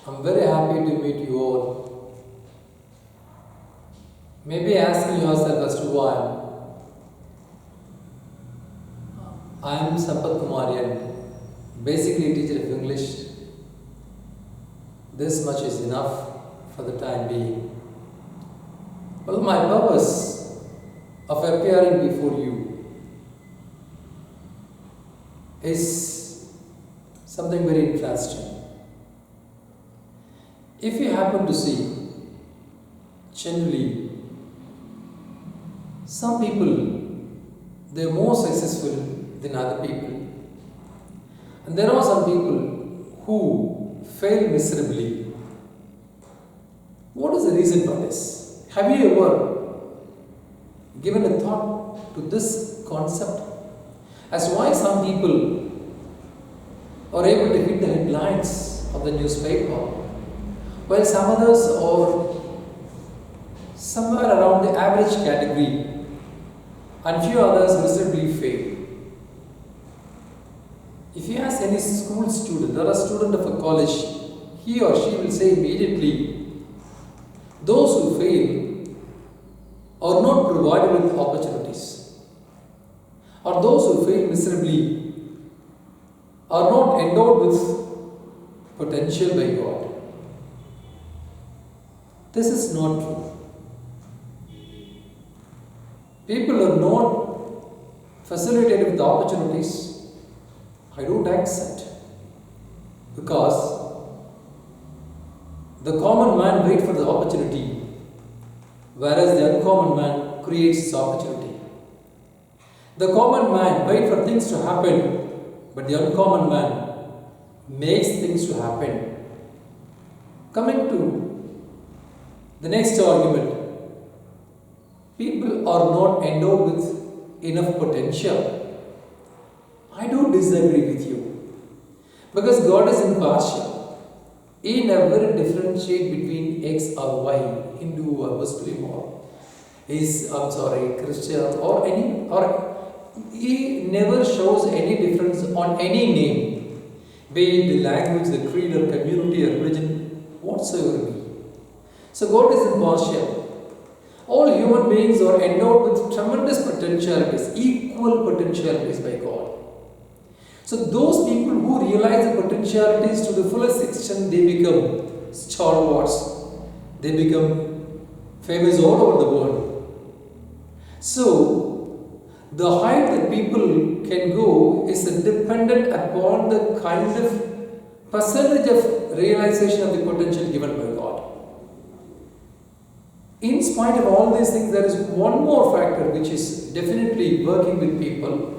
I'm very happy to meet you all. Maybe asking yourself as to why I am Sampath basically a teacher of English. This much is enough for the time being. Well, my purpose of appearing before you is something very interesting. If you happen to see, generally, some people, they're more successful than other people. And there are some people who fail miserably. What is the reason for this? Have you ever given a thought to this concept? As why some people are able to hit the headlines of the newspaper, while some others are somewhere around the average category and few others miserably fail. If you ask any school student or a student of a college, he or she will say immediately, those who fail are not provided with opportunities, or those who fail miserably are not endowed with potential by God. This is not true. People are not facilitated with the opportunities. I don't accept, because the common man waits for the opportunity, whereas the uncommon man creates this opportunity. The common man waits for things to happen, but the uncommon man makes things to happen. Coming to the next argument, people are not endowed with enough potential. I do disagree with you, because God is impartial. He never differentiates between X or Y, Hindu or Muslim or Christian or he never shows any difference on any name, be it the language, the creed or community or religion, whatsoever be. So God is impartial. All human beings are endowed with tremendous potentialities, equal potentialities by God. So those people who realize the potentialities to the fullest extent, they become stalwarts. They become famous all over the world. So the height that people can go is dependent upon the kind of percentage of realization of the potential given by God. In spite of all these things, there is one more factor which is definitely working with people.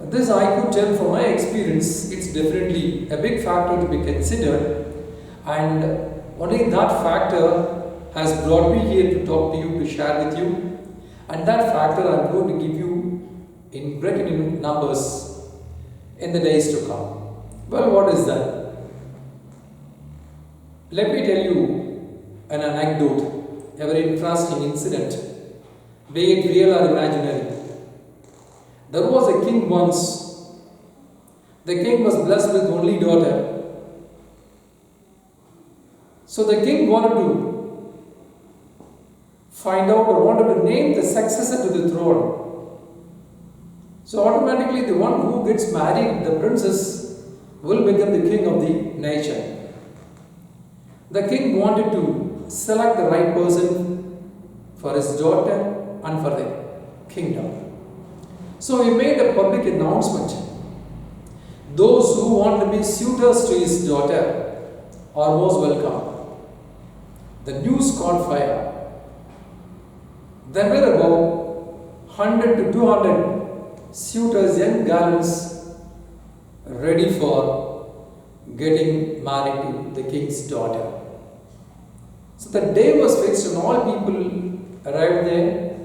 This I could tell from my experience, it's definitely a big factor to be considered, and only that factor has brought me here to talk to you, to share with you, and that factor I'm going to give you in breaking numbers in the days to come. Well, what is that? Let me tell you an anecdote, a very interesting incident, be it real or imaginary. There was a king once. The king was blessed with only daughter. So the king wanted to find out or wanted to name the successor to the throne. So automatically the one who gets married, the princess, will become the king of the nation. The king wanted to select the right person for his daughter and for the kingdom. So he made a public announcement. Those who want to be suitors to his daughter are most welcome. The news caught fire. There were about 100 to 200 suitors, young gallants, ready for getting married to the king's daughter. So the day was fixed and all people arrived there.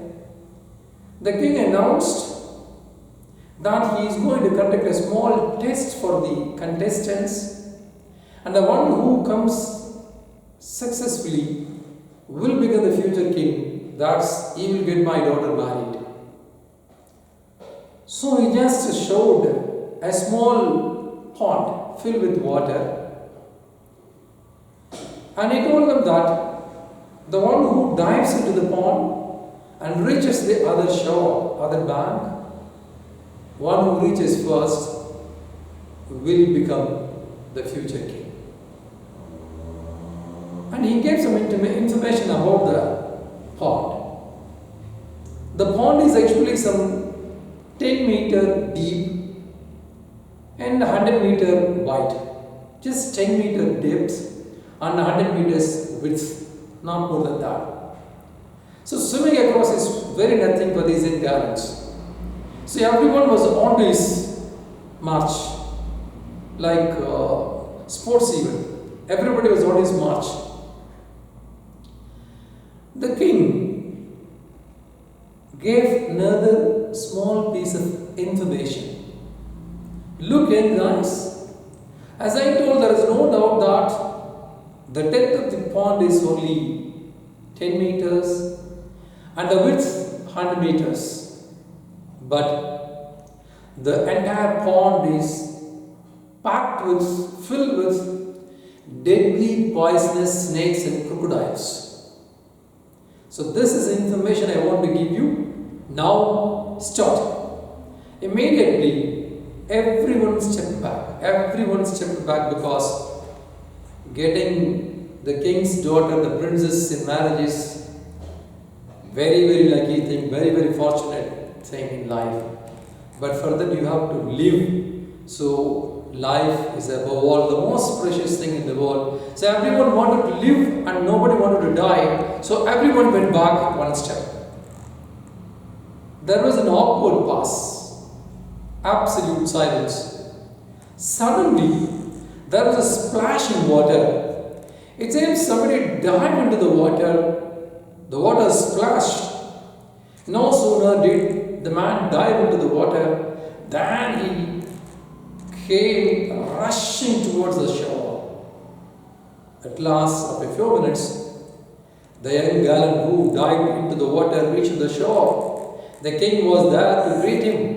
The king announced that he is going to conduct a small test for the contestants, and the one who comes successfully will become the future king. That's, he will get my daughter married. So he just showed a small pond filled with water And he told them that the one who dives into the pond and reaches the other shore, other bank, one who reaches first will become the future king. And he gave some information about the pond. The pond is actually some 10 meter deep and 100 meter wide. Just 10 meter depth and 100 meters width, not more than that. So swimming across is very nothing for these young gallants. So everyone was on to his march, like sports event. Everybody was on his march. The king gave another small piece of information. Look in, guys. As I told, there is no doubt that the depth of the pond is only 10 meters and the width 100 meters. But the entire pond is packed with, filled with deadly poisonous snakes and crocodiles. So this is information I want to give you. Now start. Immediately everyone stepped back. Everyone stepped back because getting the king's daughter, the princess in marriage is very, very lucky thing, very, very fortunate thing in life. But for that you have to live. So life is above all the most precious thing in the world. So everyone wanted to live and nobody wanted to die. So everyone went back one step. There was an awkward pause. Absolute silence. Suddenly, there was a splash in water. It seems somebody dived into the water splashed. No sooner did the man dive into the water than he came rushing towards the shore. At last, after a few minutes, the young gallant who dived into the water reached the shore. The king was there to greet him.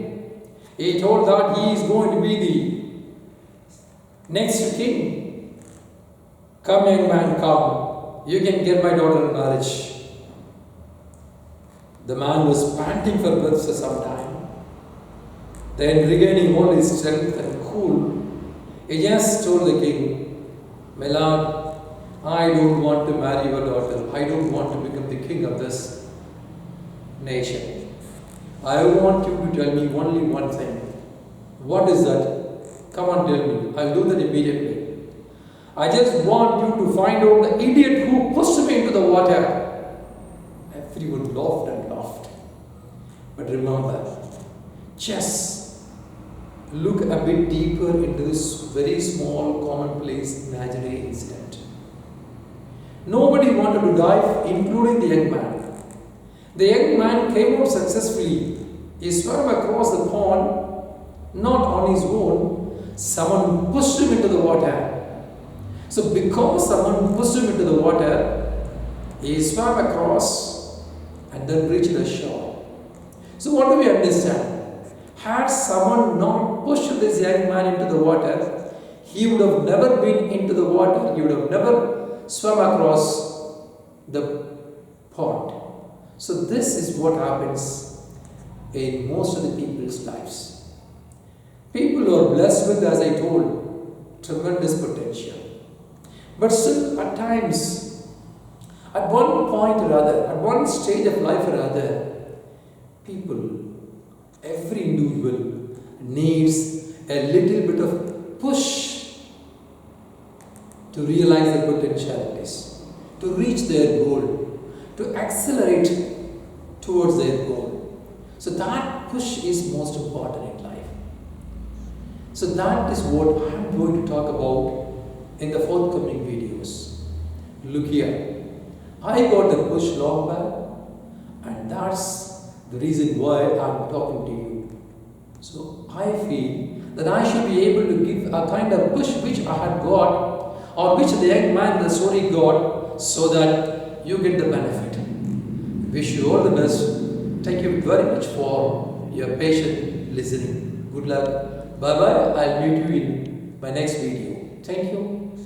He told that he is going to be the next king. Come, young man, come. You can get my daughter in marriage. The man was panting for breath for some time. Then, regaining all his strength and cool, he just told the king, my lord, I don't want to marry your daughter. I don't want to become the king of this nation. I want you to tell me only one thing. What is that? Come on, tell me. I'll do that immediately. I just want you to find out the idiot who pushed me into the water. Everyone laughed and laughed. But remember, just look a bit deeper into this very small, commonplace, imaginary incident. Nobody wanted to dive, including the young man. The young man came out successfully. He swam across the pond, not on his own. Someone pushed him into the water. So because someone pushed him into the water, he swam across and then reached the shore. So what do we understand? Had someone not pushed this young man into the water, he would have never been into the water. He would have never swum across the pond. So this is what happens in most of the people's lives. People who are blessed with, as I told, tremendous potential. But still at times, at one point or other, at one stage of life or other, people, every individual needs a little bit of push to realize their potentialities, to reach their goal, to accelerate towards their goal. So that push is most important in life. So that is what I'm going to talk about in the forthcoming videos. Look here, I got a push long back, and that's the reason why I'm talking to you. So I feel that I should be able to give a kind of push which I had got, or which the young man in the story got, so that you get the benefit. Wish you all the best. Thank you very much for your patient listening. Good luck. Bye bye. I'll meet you in my next video. Thank you.